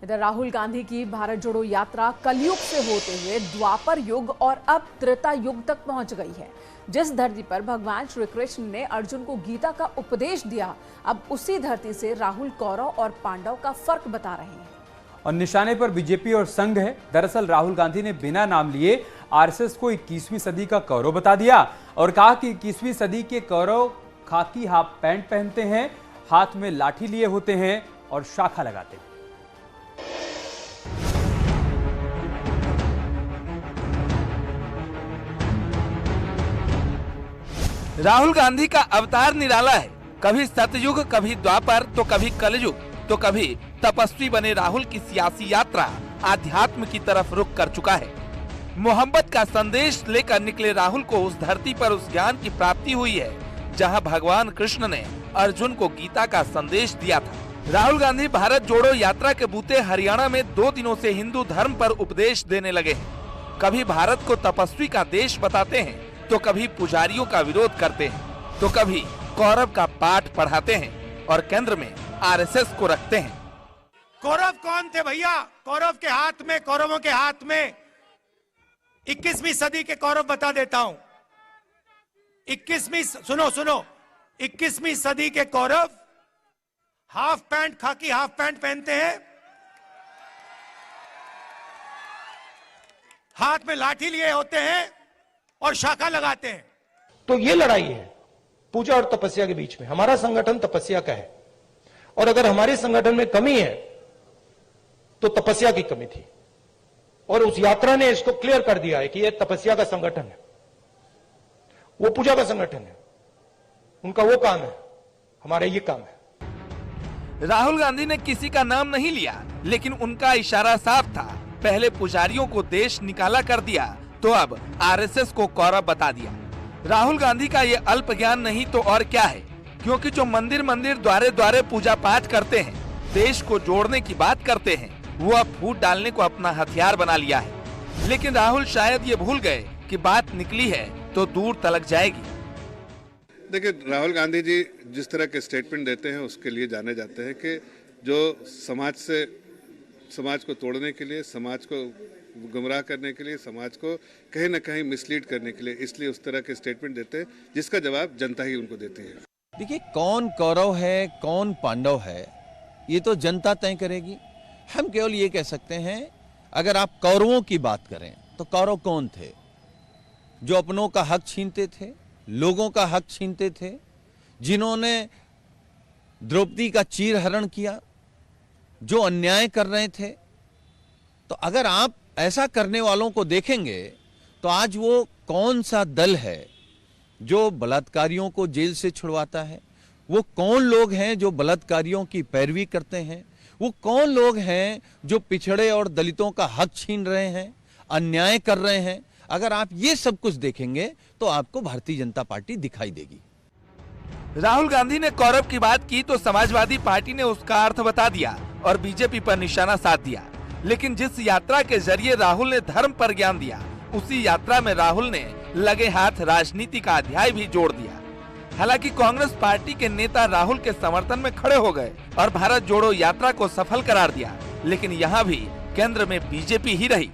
इधर राहुल गांधी की भारत जोड़ो यात्रा कलयुग से होते हुए द्वापर युग और अब त्रेता युग तक पहुंच गई है। जिस धरती पर भगवान श्री कृष्ण ने अर्जुन को गीता का उपदेश दिया, अब उसी धरती से राहुल कौरव और पांडव का फर्क बता रहे हैं। और निशाने पर बीजेपी और संघ है। दरअसल राहुल गांधी ने बिना नाम लिए आरएसएस को 21वीं सदी का कौरव बता दिया और कहा कि 21वीं सदी के कौरव खाकी हाफ पैंट पहनते हैं, हाथ में लाठी लिए होते हैं और शाखा लगाते हैं। राहुल गांधी का अवतार निराला है। कभी सतयुग, कभी द्वापर, तो कभी कलयुग, तो कभी तपस्वी बने राहुल की सियासी यात्रा आध्यात्म की तरफ रुख कर चुका है। मोहब्बत का संदेश लेकर निकले राहुल को उस धरती पर उस ज्ञान की प्राप्ति हुई है जहां भगवान कृष्ण ने अर्जुन को गीता का संदेश दिया था। राहुल गांधी भारत जोड़ो यात्रा के बूते हरियाणा में 2 दिनों से हिंदू धर्म पर उपदेश देने लगे हैं। कभी भारत को तपस्वी का देश बताते हैं, तो कभी पुजारियों का विरोध करते हैं, तो कभी कौरव का पाठ पढ़ाते हैं और केंद्र में आरएसएस को रखते हैं। कौरव कौन थे भैया? कौरव के हाथ में, कौरवों के हाथ में 21वीं सदी के कौरव बता देता हूं। 21वीं सदी के कौरव हाफ पैंट, खाकी हाफ पैंट पहनते हैं, हाथ में लाठी लिए होते हैं और शाखा लगाते हैं। तो ये लड़ाई है पूजा और तपस्या के बीच में। हमारा संगठन तपस्या का है और अगर हमारे संगठन में कमी है तो तपस्या की कमी थी और उस यात्रा ने इसको क्लियर कर दिया है कि यह तपस्या का संगठन है, वो पूजा का संगठन है। उनका वो काम है, हमारा ये काम है। राहुल गांधी ने किसी का नाम नहीं लिया, लेकिन उनका इशारा साफ था। पहले पुजारियों को देश निकाला कर दिया, तो अब आरएसएस को कौरव बता दिया। राहुल गांधी का ये अल्प ज्ञान नहीं तो और क्या है, क्योंकि जो मंदिर मंदिर द्वारे द्वारे पूजा पाठ करते हैं, देश को जोड़ने की बात करते हैं, वो अब फूट डालने को अपना हथियार बना लिया है। लेकिन राहुल शायद ये भूल गए कि बात निकली है तो दूर तलक जाएगी। देखिए, राहुल गांधी जी जिस तरह के स्टेटमेंट देते हैं उसके लिए जाने जाते हैं कि जो समाज को तोड़ने के लिए, समाज को गुमराह करने के लिए, समाज को कहीं न कहीं मिसलीड करने के लिए, इसलिए उस तरह के स्टेटमेंट देते हैं जिसका जवाब जनता ही उनको देती है। देखिए, कौन कौरव है, कौन पांडव है, ये तो जनता तय करेगी। हम केवल ये कह सकते हैं, अगर आप कौरवों की बात करें तो कौरव कौन थे? जो अपनों का हक छीनते थे, लोगों का हक छीनते थे, जिन्होंने द्रौपदी का चीरहरण किया, जो अन्याय कर रहे थे। तो अगर आप ऐसा करने वालों को देखेंगे तो आज वो कौन सा दल है जो बलात्कारियों को जेल से छुड़वाता है? वो कौन लोग हैं जो बलात्कारियों की पैरवी करते हैं? वो कौन लोग हैं जो पिछड़े और दलितों का हक छीन रहे हैं, अन्याय कर रहे हैं? अगर आप ये सब कुछ देखेंगे तो आपको भारतीय जनता पार्टी दिखाई देगी। राहुल गांधी ने कौरव की बात की तो समाजवादी पार्टी ने उसका अर्थ बता दिया और बीजेपी पर निशाना साध दिया। लेकिन जिस यात्रा के जरिए राहुल ने धर्म पर ज्ञान दिया, उसी यात्रा में राहुल ने लगे हाथ राजनीति का अध्याय भी जोड़ दिया। हालांकि कांग्रेस पार्टी के नेता राहुल के समर्थन में खड़े हो गए और भारत जोड़ो यात्रा को सफल करार दिया, लेकिन यहाँ भी केंद्र में बीजेपी ही रही।